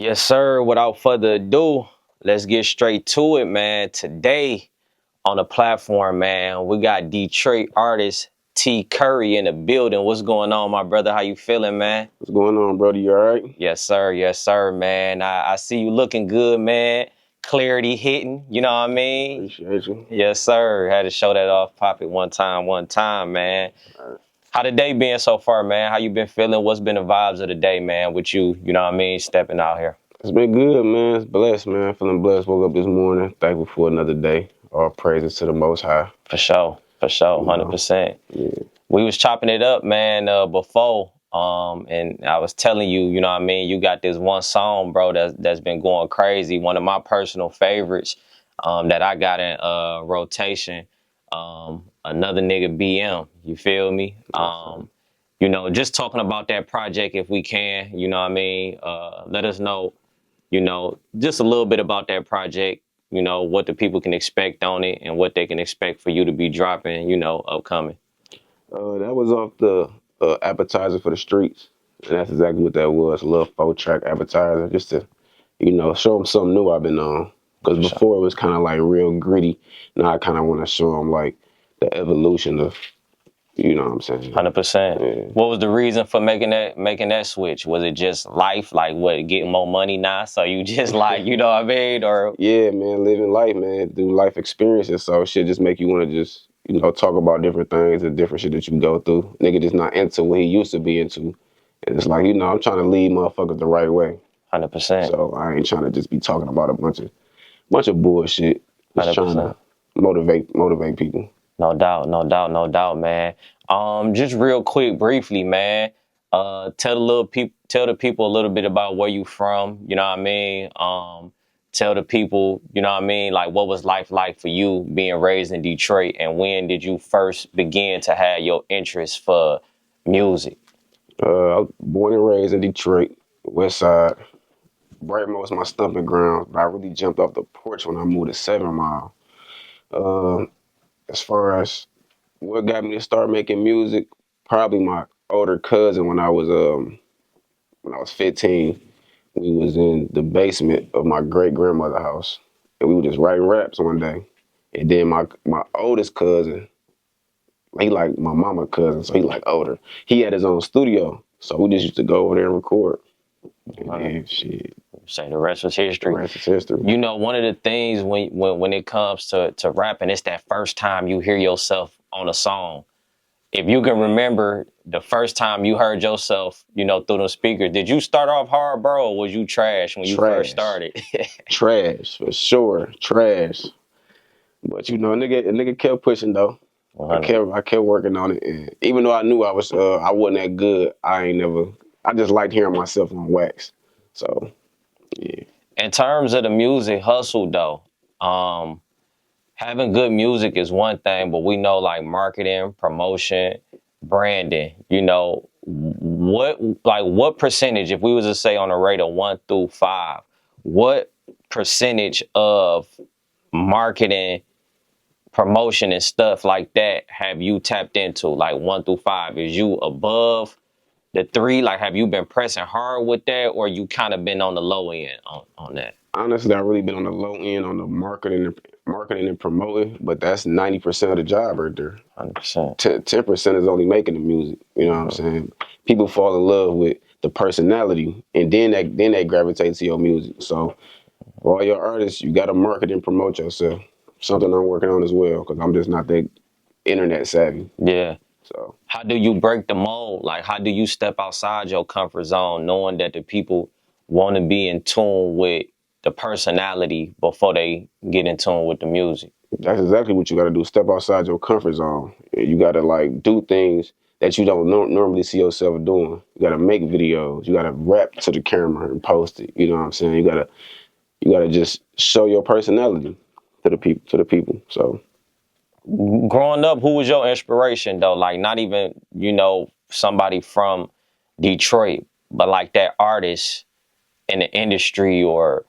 Yes, sir. Without further ado, let's get straight to it, man. Today on the platform, man, we got Detroit artist T.Curry in the building. What's going on, my brother? How you feeling, man? What's going on, brother? You all right? Yes, sir. Yes, sir, man. I see you looking good, man. Clarity hitting, you know what I mean? Appreciate you. Yes, sir. Had to show that off, pop it one time, man. All How the day been so far, man? How you been feeling? What's been the vibes of the day, man, with you know what I mean, stepping out here? It's been good, man. It's blessed, man. Feeling blessed. Woke up this morning. Thankful for another day. All praises to the Most High. For sure, 100%. Yeah. We was chopping it up, man, before, and I was telling you, you know what I mean, you got this one song, bro, that's been going crazy. One of my personal favorites, that I got in rotation. Another nigga BM, you feel me? You know, just talking about that project if we can, you know what I mean? Let us know, you know, just a little bit about that project, you know, what the people can expect on it and what they can expect for you to be dropping, you know, upcoming. That was off the appetizer for the streets. And that's exactly what that was. A little 4-track appetizer just to, show them something new I've been on. Because For sure. before it was kind of like real gritty. Now I kind of want to show them like the evolution of, you know what I'm saying? 100%. Yeah. What was the reason for making that switch? Was it just life, like what, getting more money now? So you just like, you know what I mean? Or Yeah, man, living life, man, through life experiences. So shit just make you want to just, talk about different things and different shit that you go through. Nigga just not into what he used to be into. And it's like, I'm trying to lead motherfuckers the right way. 100%. So I ain't trying to just be talking about a bunch of bullshit. Just trying 100%. to motivate people. No doubt, man. Just real quick, briefly, man. Tell the people a little bit about where you from. You know what I mean. Tell the people, you know what I mean, like what was life like for you being raised in Detroit, and when did you first begin to have your interest for music? I was born and raised in Detroit, West Side. Brightmoor was my stomping ground, but I really jumped off the porch when I moved to 7 Mile. As far as what got me to start making music, probably my older cousin when I was 15. We was in the basement of my great grandmother's house, and we were just writing raps one day. And then my oldest cousin, he like my mama cousin, so he like older. He had his own studio, so we just used to go over there and record. And then shit, Say the rest was the history. rest is history. You know, one of the things when it comes to rapping, it's that first time you hear yourself on a song. If you can remember the first time you heard yourself, you know, through the speaker, did you start off hard, bro, or was you trash when you first started? Trash for sure, trash. But a nigga kept pushing though. I 100. kept working on it, and even though I knew I wasn't that good, I just liked hearing myself on wax. So yeah, In terms of the music hustle, though, um, having good music is one thing, but we know like marketing, promotion, branding, you know, what percentage, if we was to say on a rate of 1 through 5, what percentage of marketing, promotion and stuff like that have you tapped into? Like 1 through 5, is you above the 3? Like, have you been pressing hard with that, or you kind of been on the low end on that? honestly, I really been on the low end on the marketing and promoting, but that's 90% of the job right there. 100%. 10% is only making the music. You know what I'm saying? People fall in love with the personality, and then they gravitate to your music. So for all your artists, you got to market and promote yourself. Something I'm working on as well because I'm just not that internet savvy. Yeah. So How do you break the mold? Like, how do you step outside your comfort zone, knowing that the people want to be in tune with the personality before they get in tune with the music? that's exactly what you got to do. Step outside your comfort zone. You got to like do things that you don't normally see yourself doing. You got to make videos. You got to rap to the camera and post it. You know what I'm saying? You gotta just show your personality to the people. So Growing up, who was your inspiration, though? Like, not even, you know, somebody from Detroit, but like that artist in the industry or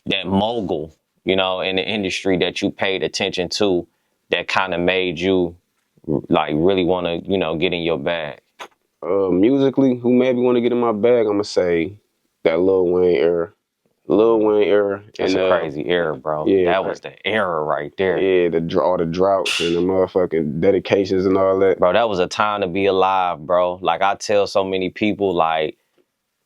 that mogul, you know, in the industry that you paid attention to that kind of made you like really want to, you know, get in your bag. musically, who made me want to get in my bag? I'm gonna say that Lil Wayne era. Lil Wayne era, That's and a crazy era, bro. yeah, That was the era right there. yeah, all the droughts and the motherfucking dedications and all that. Bro, that was a time to be alive, bro. Like I tell so many people, like,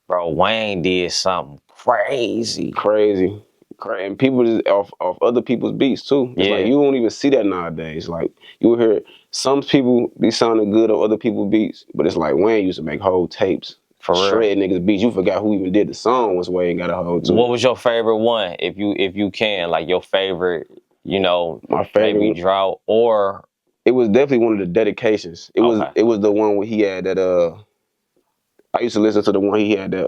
bro, Wayne did something crazy. Crazy. And people just off other people's beats too. It's like Yeah, you won't even see that nowadays. Like you will hear some people be sounding good on other people's beats, but it's like Wayne used to make whole tapes, for real. shred niggas beats. You forgot who even did the song once Wayne got a hold to What it. was your favorite one, if you can, like your favorite, you know, My favorite maybe one, drought or it was definitely one of the dedications. okay. It was the one where he had that I used to listen to the one he had that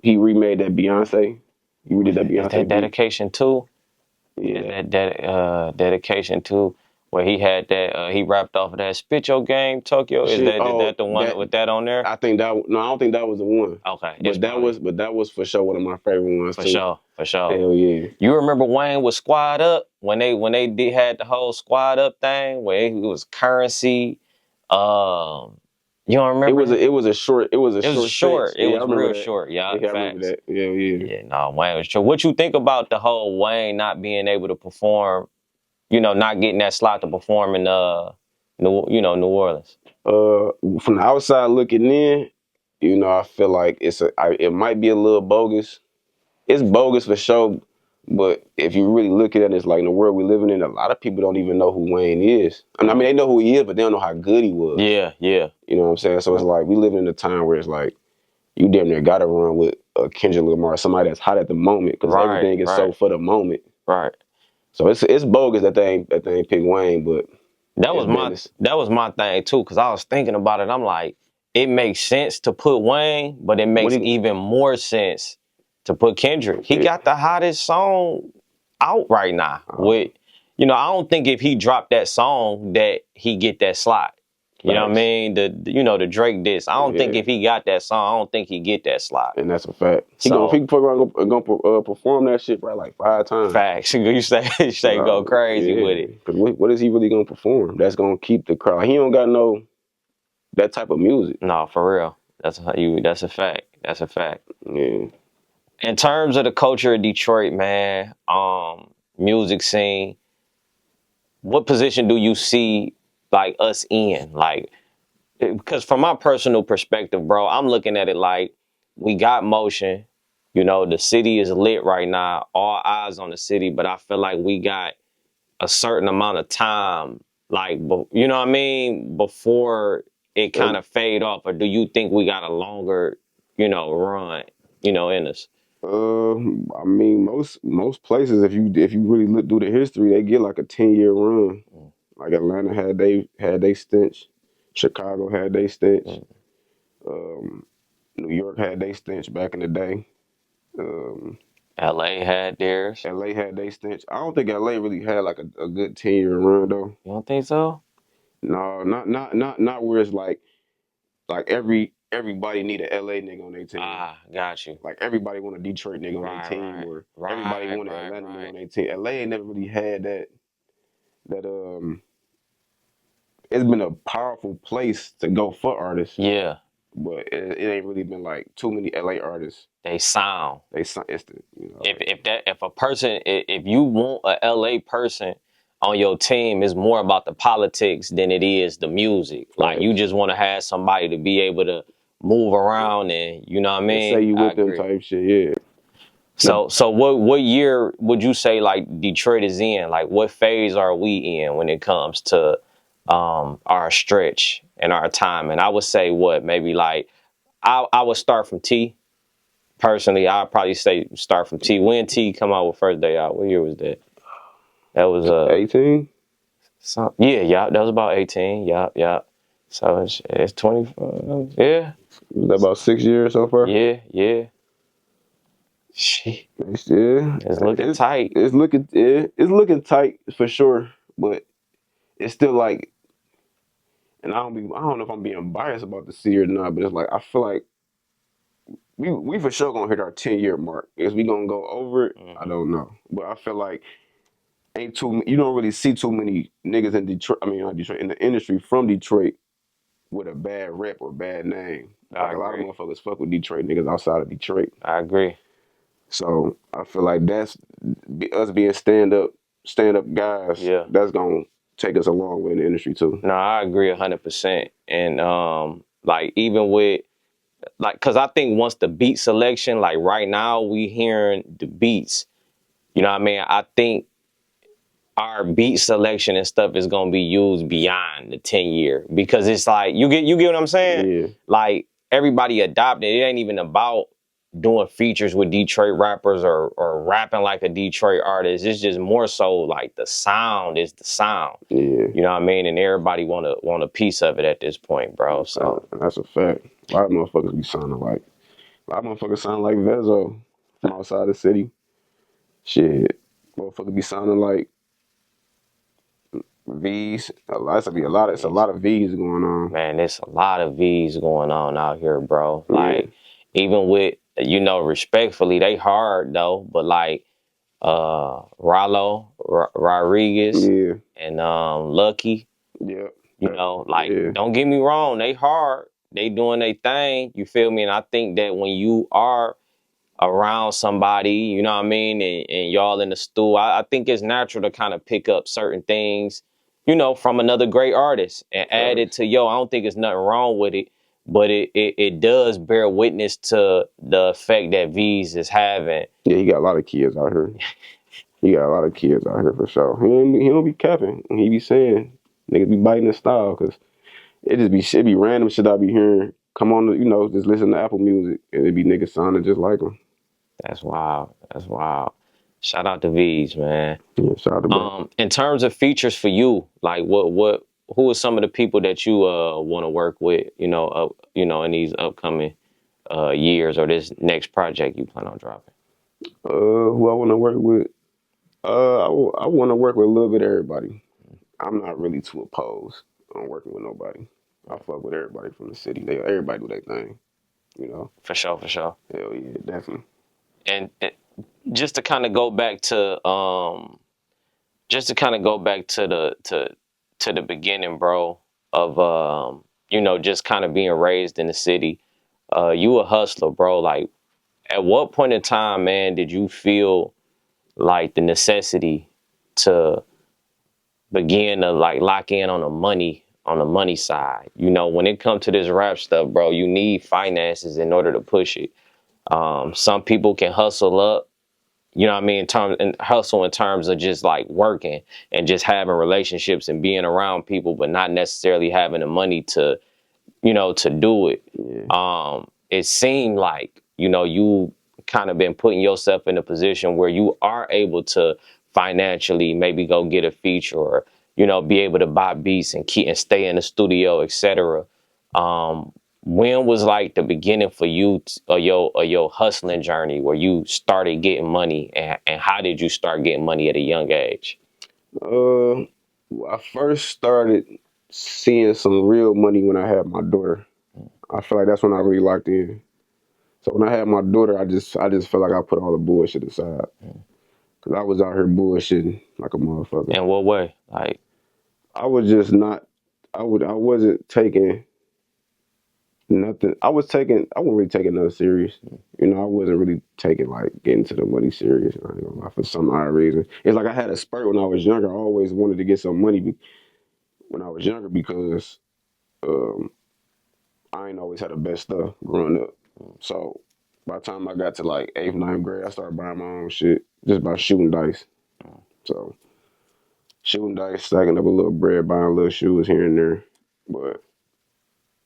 he remade that Beyonce. He redid that Is that Beyonce beat. dedication too? Is Yeah. that dedication too? Where he had that he rapped off of that spit your game Tokyo. Shit. Is Oh, that the one that with that on there? I think that no, I don't think that was the one. Okay, it's probably But that was for sure one of my favorite ones for too. sure, for sure. Hell yeah. You remember Wayne was Squad Up when they did had the whole Squad Up thing where it was Currency. You don't remember that? It was a It was short stretch. short. It Yeah, I was remember real that. short. Yeah, Yeah, I remember facts. that. Yeah, yeah. Yeah, no, Wayne was short. What you think about the whole Wayne not being able to perform? You know, not getting that slot to perform in New Orleans. From the outside looking in, you know, I feel like it might be a little bogus. It's bogus for sure, but if you really look at it, it's like in the world we're living in, a lot of people don't even know who Wayne is. I mean, they know who he is, but they don't know how good he was. Yeah, yeah. You know what I'm saying? So it's like we live in a time where it's like you damn near got to run with Kendrick Lamar, somebody that's hot at the moment, because Right, everything is so right, for the moment. right. So it's bogus that they ain't pick Wayne, but it's business. That was my thing too, because I was thinking about it. I'm like, it makes sense to put Wayne, but it What makes he even more sense to put Kendrick. He it, got the hottest song out right now. uh, With I don't think if he dropped that song that he get that slot. You know what I facts. mean? The Drake diss. I don't think Yeah, if he got that song, I don't think he get that slot. and that's a fact. So He gonna perform that shit probably like 5 times. facts. You say go crazy with Yeah, it. because what is he really gonna perform? That's gonna keep the crowd. He don't got no that type of music. No, for real. That's a fact. That's a fact. Yeah. In terms of the culture of Detroit, man, music scene, what position do you see like us in? Like, because from my personal perspective, bro, I'm looking at it like we got motion. The city is lit right now. All eyes on the city, but I feel like we got a certain amount of time, like, you know what I mean, before it kind of fade off. Or do you think we got a longer, run, in us? I mean, most places, if you really look through the history, they get like a 10-year run. Mm, Like Atlanta had they stench, Chicago had they stench, mm. um, New York had they stench back in the day. Um, LA had theirs. LA had they stench. I don't think LA really had like a good 10-year run though. You don't think so? No, not where it's like everybody need a LA nigga on their team. Ah, got you. Like everybody want a Detroit nigga on their Right, team, right, or everybody right, want an right, Atlanta nigga on right. their team. LA ain't never really had that it's been a powerful place to go for artists, Yeah, but it ain't really been like too many LA artists. they sound. It's the like, If a person, if you want a LA person on your team, it's more about the politics than it is the music. Like you facts. just want to have somebody to be able to move around and you know what I And say mean? you I with them agree. type shit, yeah. The, So what year would you say like Detroit is in? Like what phase are we in when it comes to our stretch and our time? And I would say what maybe like I would start from T. Personally, I'd probably say start from T. When T come out with First Day Out? What year was that? That was 18? yeah, that was about 18. Yeah. So it's 25. Yeah. Was that about 6 years so far? Yeah. Shit. Yeah. It's looking tight. It's looking tight for sure, but it's still like, and I don't know if I'm being biased about the city or not, but it's like I feel like we for sure gonna hit our 10-year mark. Is we gonna go over it? I Hmm. don't know, but I feel like you don't really see too many niggas in Detroit. I mean, not Detroit, in the industry from Detroit with a bad rep or bad name. I Like a lot of agree. motherfuckers fuck with Detroit niggas outside of Detroit. I agree. So I feel like that's us being stand up guys. Yeah. That's gonna take us a long way in the industry too. No, I agree 100%. And like even with like, cause I think once the beat selection, like right now we hearing the beats. You know what I mean? I think our beat selection and stuff is gonna be used beyond the 10 year because it's like you get what I'm saying? Yeah, Like everybody adopted. It ain't even about doing features with Detroit rappers or rapping like a Detroit artist. It's just more so like the sound is the sound. yeah. You know what I mean? And everybody want a piece of it at this point, bro. So That's a fact. A lot of motherfuckers be sounding like a lot of motherfuckers sound like Vezo from outside the city. Shit, motherfuckers be sounding like V's. It's a lot of V's going on. man, there's a lot of V's going on out here, bro. Yeah, Like even with respectfully, they hard though, but like Rodriguez yeah, and Lucky, yeah, like yeah, don't get me wrong, they hard. They doing their thing, you feel me? And I think that when you are around somebody, you know what I mean, and y'all in the stew, I think it's natural to kind of pick up certain things, from another great artist and add it facts. to I don't think there's nothing wrong with it, but it does bear witness to the effect that V's is having. Yeah, he got a lot of kids out here. He got a lot of kids out here for sure. He don't be capping. He be saying niggas be biting his style because it be random shit I be hearing. Come on, just listen to Apple Music and it be niggas sounding just like him. That's wild. That's wild. Shout out to V's, man. Yeah, shout out to bro. In terms of features for you, like who are some of the people that you want to work with, in these upcoming years or this next project you plan on dropping? Who I want to work with? I want to work with a little bit of everybody. I'm not really too opposed on working with nobody. I fuck with everybody from the city. Everybody do their thing, you know. For sure, for sure. Hell yeah, definitely. And just to kind of go back to the beginning, bro, of just kind of being raised in the city. You a hustler, bro. Like, at what point in time, man, did you feel like the necessity to begin to like lock in on the money side? When it comes to this rap stuff, bro, you need finances in order to push it. Some people can hustle up, you know what I mean, hustle in terms of just like working and just having relationships and being around people, but not necessarily having the money to do it. Yeah. It seemed like, you kind of been putting yourself in a position where you are able to financially maybe go get a feature or, be able to buy beats and stay in the studio, etc. When was like the beginning for you your hustling journey where you started getting money and how did you start getting money at a young age? Uh, I first started seeing some real money when I had my daughter. I feel like that's when I really locked in. So when I had my daughter, I just felt like I put all the bullshit aside because I was out here bullshitting like a motherfucker. In what way? Like, I was just not. I wasn't taking nothing. I wasn't really taking nothing serious. I wasn't really taking like getting to the money serious. I ain't gonna lie, for some odd reason. It's like I had a spurt when I was younger. I always wanted to get some money when I was younger because um, I ain't always had the best stuff growing up. So by the time I got to like eighth, ninth grade, I started buying my own shit just by shooting dice. So shooting dice, stacking up a little bread, buying little shoes here and there. But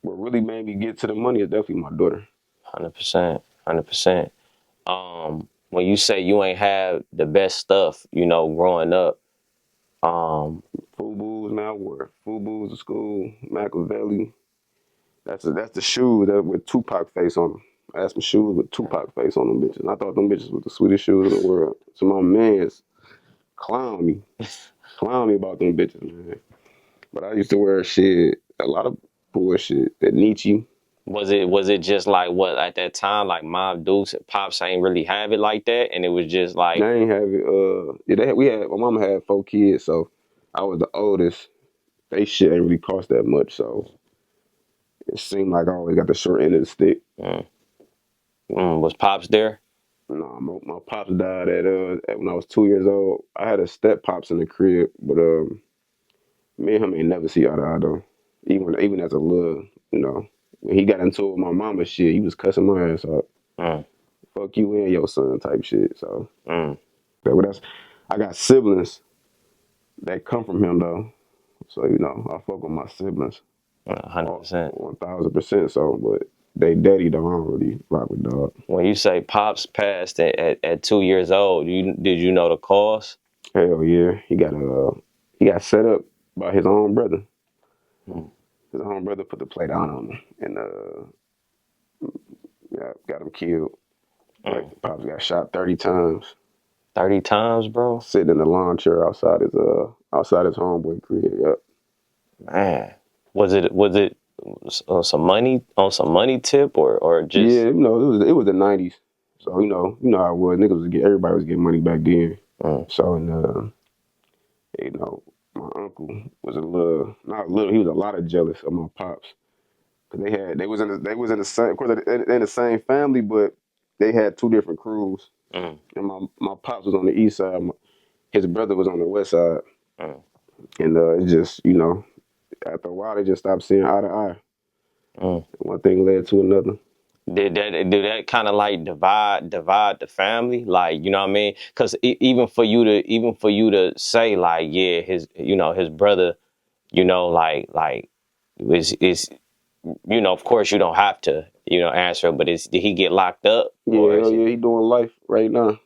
what really made me get to the money is definitely my daughter. 100%, 100%. When you say you ain't have the best stuff, growing up, Fubu's now wore Fubu's to school, Machiavelli. That's the shoes that with Tupac face on them. I had some shoes with Tupac face on them bitches. And I thought them bitches was the sweetest shoes in the world. So my mans clown me, clown me about them bitches, man. But I used to wear shit, a lot of bullshit. That Nietzsche. was it just like what at that time, like Mom Dukes and Pops ain't really have it like that, and it was just like, They ain't have it. Yeah, my mama had 4 kids, so I was the oldest. They shit ain't really cost that much, so it seemed like I always got the short end of the stick. mm, was Pops there? No, my pops died at when I was 2 years old. I had a step pops in the crib, but me and him ain't never see eye to eye though. Even as a little, you know, when he got into it with my mama shit, he was cussing my ass out. Mm, Fuck you and your son type shit. So mm, that's I got siblings that come from him though. So I fuck with my siblings 100%. 1000%. So, but they daddy though, I don't really rock with dog. When you say pops passed at 2 years old, did you know the cause? Hell yeah, he got set up by his own brother. Mm, His own brother put the plate down on him and got him killed. Like mm. pops got shot 30 times 30 times, bro. sitting in the lawn chair outside his homeboy crib. Yep. Man, was it on some money tip or Yeah, just it was the '90s, so how it was. Niggas everybody was getting money back then. mm, So and you know, my uncle was a little, not a little, he was a lot of jealous of my pops. Cause they was in the same, of course, in the same family, but they had two different crews. mm, And my pops was on the east side, his brother was on the west side, mm, and it just, after a while they just stopped seeing eye to eye. mm. One thing led to another. Did that kind of like divide the family, like, you know what I mean? Because even for you to say like, yeah, his brother, like is of course you don't have to answer, but did he get locked up Yeah, or is hell he? yeah, he doing life right now.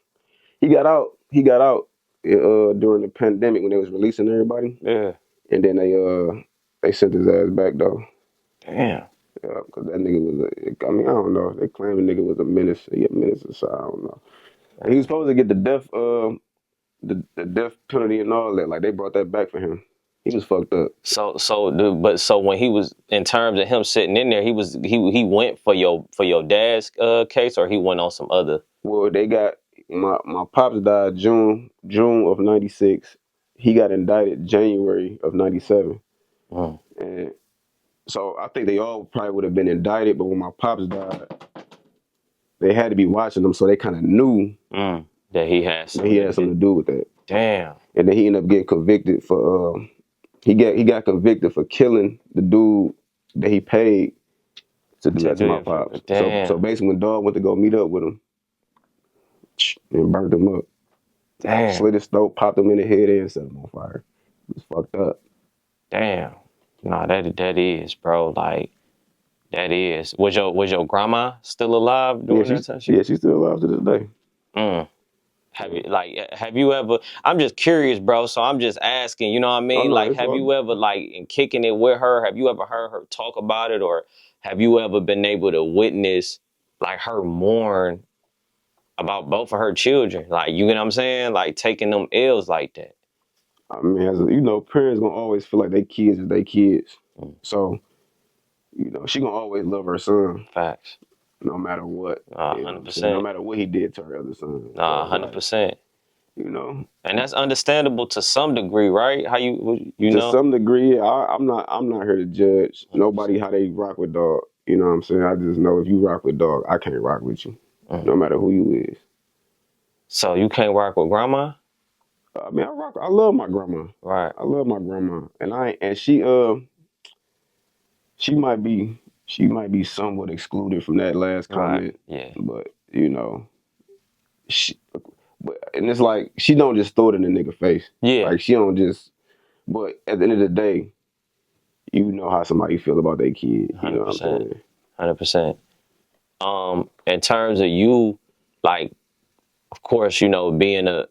He got out during the pandemic when they was releasing everybody, Yeah. and then they sent his ass back though. Damn. Yeah, because that nigga was I don't know. They claim the nigga was a menace. He a menace or something. I don't know. He was supposed to get the death penalty and all that. Like they brought that back for him. He was fucked up. So when he was, in terms of him sitting in there, he went for your dad's case, or he went on some other. Well, they got my pops died June of '96. He got indicted January of '97, Mm, and so I think they all probably would have been indicted. But when my pops died, they had to be watching them, so they kind of knew that he had that he something to had something do. to do with that. Damn. And then he ended up getting convicted for he got convicted for killing the dude that he paid to do To that to my do pops. it. So Damn. basically, when dog went to go meet up with him and burnt him up, Damn. slit his throat, popped him in the head, and set him on fire. It was fucked up. Damn. No, that is, bro. Like, that is. Was your grandma still alive Yeah, during that she's time? yeah, she's still alive to this day. Mm. Have Yeah. you have you ever? I'm just curious, bro. So I'm just asking. You know what I Oh mean? no, Like, it's have all. you ever, like, in kicking it with her? Have you ever heard her talk about it, or have you ever been able to witness like her mourn about both of her children? Like, you know what I'm saying? Like taking them L's like that. I mean, parents gonna always feel like they kids is they kids. Mm, So she gonna always love her son facts. no matter what. Nah, You know what hundred I'm saying? No percent. matter what he did to her other son. So Nah, it's hundred like, percent. you know, And that's understandable to some degree, right? How you to know? some degree, yeah, I'm not here to judge nobody 100%. how they rock with dog. You know what I'm saying? I just know if you rock with dog, I can't rock with you, Mm. no matter who you is. So you can't rock with grandma, I mean, I love my grandma. right? I love my grandma, and she might be somewhat excluded from that last Right. comment, Yeah. but she, and it's like she don't just throw it in the nigga face, Yeah. like she don't just. But at the end of the day, you know how somebody feel about their kid. You know Hundred what I'm percent. saying? 100%. In terms of you, like, of course, being a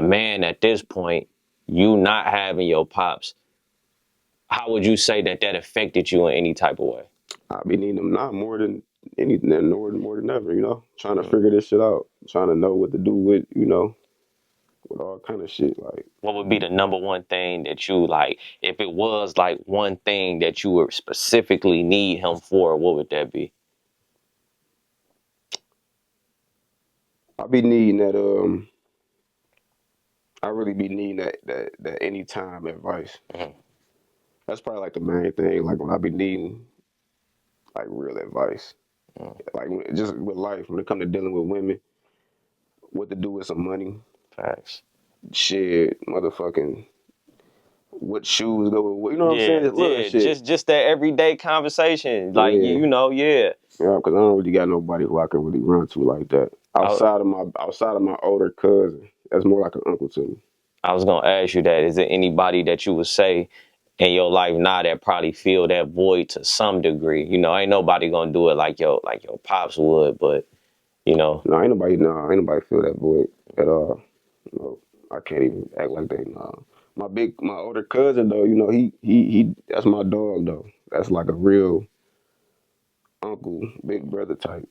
man at this point, you not having your pops, how would you say that affected you in any type of way? I be needing them now more than anything, more than ever. Trying to Mm. figure this shit out, trying to know what to do with all kind of shit. Like, What would be the number one thing that you like? If it was like one thing that you would specifically need him for, what would that be? I be needing that. I really be needing that anytime advice. Mhm. That's probably like the main thing. Like when I be needing like real advice, Mm. like just with life when it come to dealing with women. what to do with some money. Facts. Shit, motherfucking, what shoes go with what, you know what I'm saying? Yeah, Just little yeah. shit. Just that everyday conversation. Like Yeah, you know, yeah. yeah, because I don't really got nobody who I can really run to like that. I, Outside of my older cousin, that's more like an uncle to me. I was gonna ask you that. Is there anybody that you would say in your life now that probably feel that void to some degree? You know, ain't nobody gonna do it like your pops would, but you know, Ain't nobody feel that void at all. You know, I can't even act like they. No. My older cousin though, you know, he, that's my dog though. That's like a real uncle, big brother type.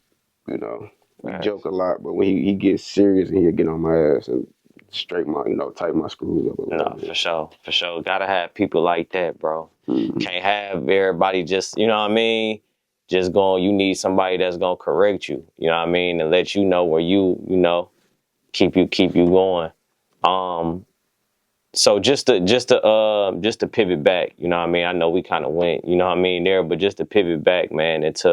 You know, we joke facts. a lot, but when he gets serious and he'll get on my ass and straight my, tighten my screws up a little No, bit. for sure. Gotta have people like that, bro. Mm-hmm. Can't have everybody just, you know what I mean? Just going, you need somebody that's gonna correct you, you know what I mean, and let you know where you know, keep you going. Um, so just to pivot back, you know what I mean? I know we kind of went, you know what I mean, there, but just to pivot back, man, into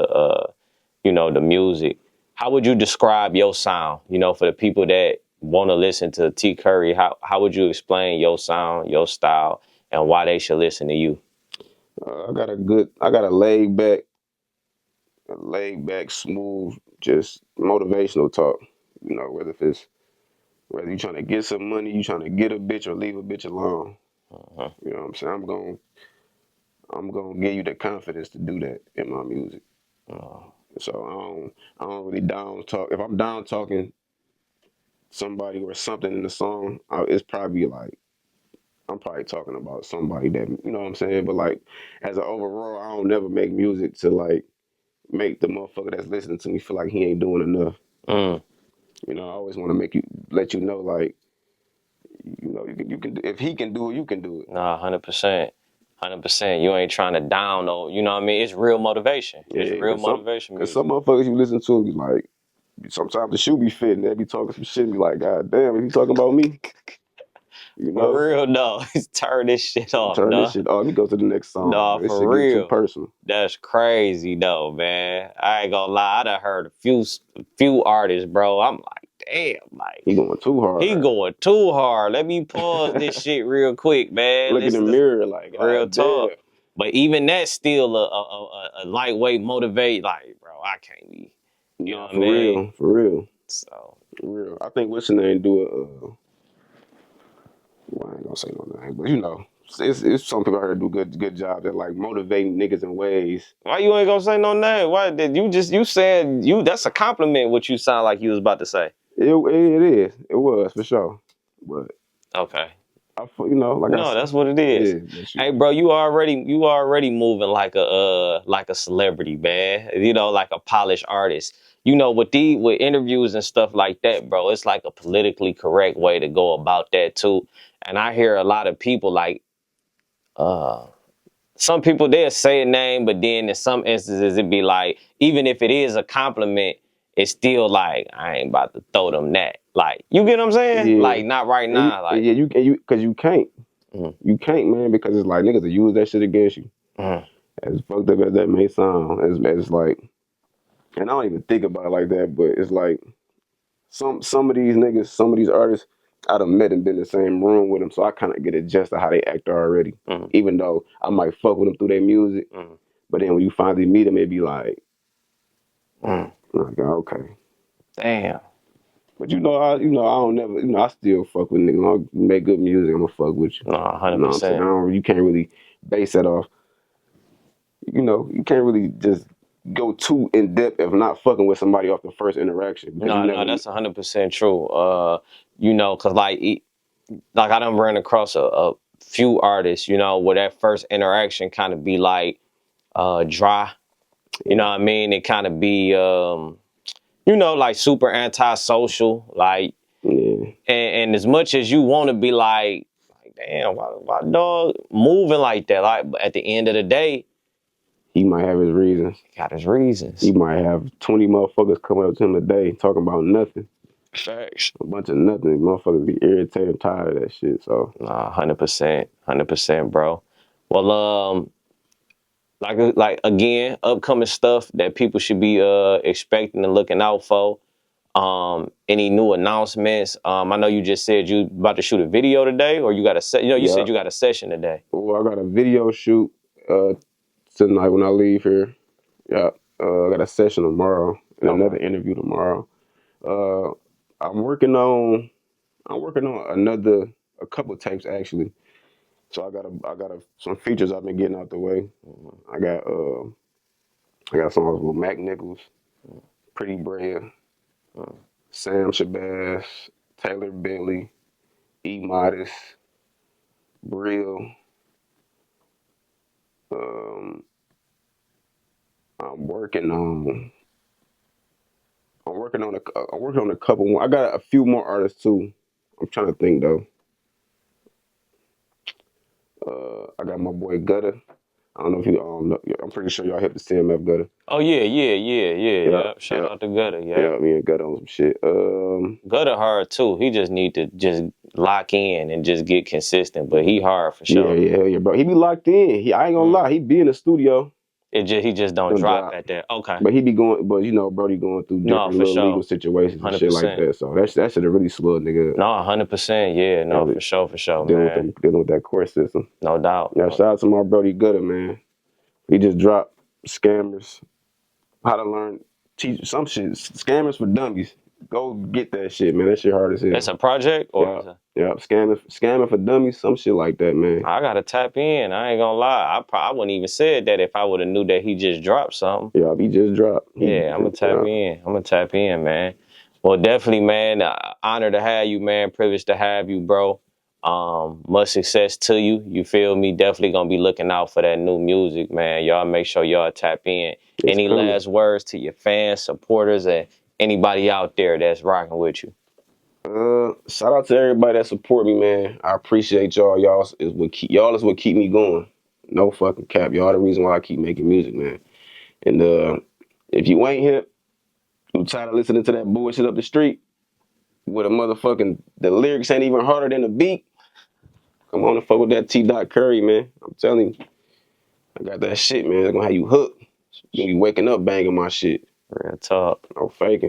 you know, the music. How would you describe your sound? You know, for the people that want to listen to T.Curry, how would you explain your sound, your style, and why they should listen to you? I got a laid back, smooth, just motivational talk. You know, whether you trying to get some money, you trying to get a bitch or leave a bitch alone. Uh-huh. You know what I'm saying? I'm gonna give you the confidence to do that in my music. Uh, So I don't really down talk. If I'm down talking somebody or something in the song, it's probably like I'm probably talking about somebody that, you know what I'm saying. But like as an overall, I don't never make music to like make the motherfucker that's listening to me feel like he ain't doing enough. mm, You know, I always want to let you know like, you know, you can if he can do it, you can do it. nah, 100%. 100%. You ain't trying to down no, you know what I mean? It's real motivation. It's Yeah, real motivation cause music. some motherfuckers you listen to be like, sometimes the shoe be fitting, they be talking some shit and be like, God damn, is he talking about me? You know? For real, no. Turn this shit off, Turn this no. shit off. Let me go to the next song, No, bro. This for shit getting too real. personal. That's crazy though, man. I ain't gonna lie. I done heard a few artists, bro. I'm like, damn, like He going too he hard. going too hard. Let me pause this shit real quick, man. Look in the Let's mirror like, real God damn. talk. But even that's still a lightweight motivate. Like, bro, I can't be. You know No, what I mean? for real, So for real. I think what's the name do it. Well, I ain't gonna say no name, but you know, it's some people I heard do good job at like motivating niggas in ways. why you ain't gonna say no name? Why did you said you? That's a compliment. What you sound like you was about to say. It was for sure, but Okay. you know, like I No, said, that's what it is. yeah, but Hey, bro, you already moving like a celebrity, man. You know, like a polished artist. You know, with interviews and stuff like that, bro, it's like a politically correct way to go about that too. And I hear a lot of people like uh some people they'll say a name, but then in some instances it'd be like, even if it is a compliment, it's still like I ain't about to throw them that. Like, you get what I'm saying? yeah, Like not right and now. Like, because you can't. mm, You can't, man, because it's like niggas will use that shit against you. mm, As fucked up as that may sound, as like, and I don't even think about it like that, but it's like some of these niggas, some of these artists, I done met and been in the same room with them, so I kind of get a gist of how they act already. mm, Even though I might fuck with them through their music, mm, but then when you finally meet them, it be mm. okay. Damn. But I don't never, I still fuck with niggas. I make good music, I'ma fuck with you. No, You know what I'm saying? 100%. You can't really base that off. You can't really just go too in depth if not fucking with somebody off the first interaction because you No, never. no, that's 100% true. You know, cause like I done ran across a few artists, you know, where that first interaction kind of be like dry. You know Yeah, what I mean? It kind of be you know, like super antisocial, like, yeah. and as much as you want to be like, damn, why dog moving like that? Like, but at the end of the day, He might have his reasons. he got his He reasons. might have 20 motherfuckers coming up to him a day talking about nothing. Facts. A bunch of nothing. Motherfuckers be irritated and tired of that shit. So, Nah, 100%, 100%, bro. Well, like again, upcoming stuff that people should be expecting and looking out for. Any new announcements? I know you just said you about to shoot a video today, or you got a set. You know, you Yeah. said you got a session today. Well, I got a video shoot tonight when I leave here. Yeah. I got a session tomorrow and another interview tomorrow. Uh, I'm working on a couple tapes actually. So I got some features I've been getting out the way. I got songs with Mac Nichols, Pretty Bread, Sam Shabazz, Taylor Bentley, E Modest, Brill. Um, I'm working on I'm working on a couple more. I got a few more artists too. I'm trying to think though. I got my boy Gutter. I don't know if you know. I'm pretty sure y'all hit the CMF Gutter. Oh Yeah, yeah. Shout yeah, out to Gutter, yeah. yeah. Me and Gutter on some shit. Gutter hard too. He just need to just lock in and just get consistent. But he hard for Yeah, sure. yeah, bro. He be locked in. I ain't gonna lie. He be in the studio. He just don't Don't drop drop. at that. Okay. But he be going. But you know, Brody going through No, different for little legal sure. situations and shit like 100%. that. So that should have really slowed nigga up. No, 100%. Yeah, no, Really for sure, dealing man. with that court system. No doubt. Now shout out to my Brody Gutter, man. He just dropped Scammers. How to learn teach some shit. Scammers for dummies. Go get that shit, man. That shit hard as hell. It's a project or Yeah, yeah. Scamming for dummies. Some shit like that, man. I gotta tap in. I ain't gonna lie. I wouldn't even said that if I would have knew that he just dropped something. Yeah, he just dropped. Yeah, I'm gonna tap in. I'm gonna tap in, man. Well, definitely, man. Honor to have you, man. Privileged to have you, bro. Much success to you. You feel me? Definitely gonna be looking out for that new music, man. Y'all make sure y'all tap in. It's Any coming. last words to your fans, supporters, and anybody out there that's rocking with you? Shout out to everybody that support me, man. I appreciate y'all. Y'all is what keep me going. No fucking cap. Y'all the reason why I keep making music, man. And if you ain't hip, you tired of listening to that bullshit up the street with a motherfucking the lyrics ain't even harder than the beat. Come on and fuck with that T.Curry, man. I'm telling you, I got that shit, man. It's gonna have you hooked. You gonna be waking up banging my shit. Real talk. No faking.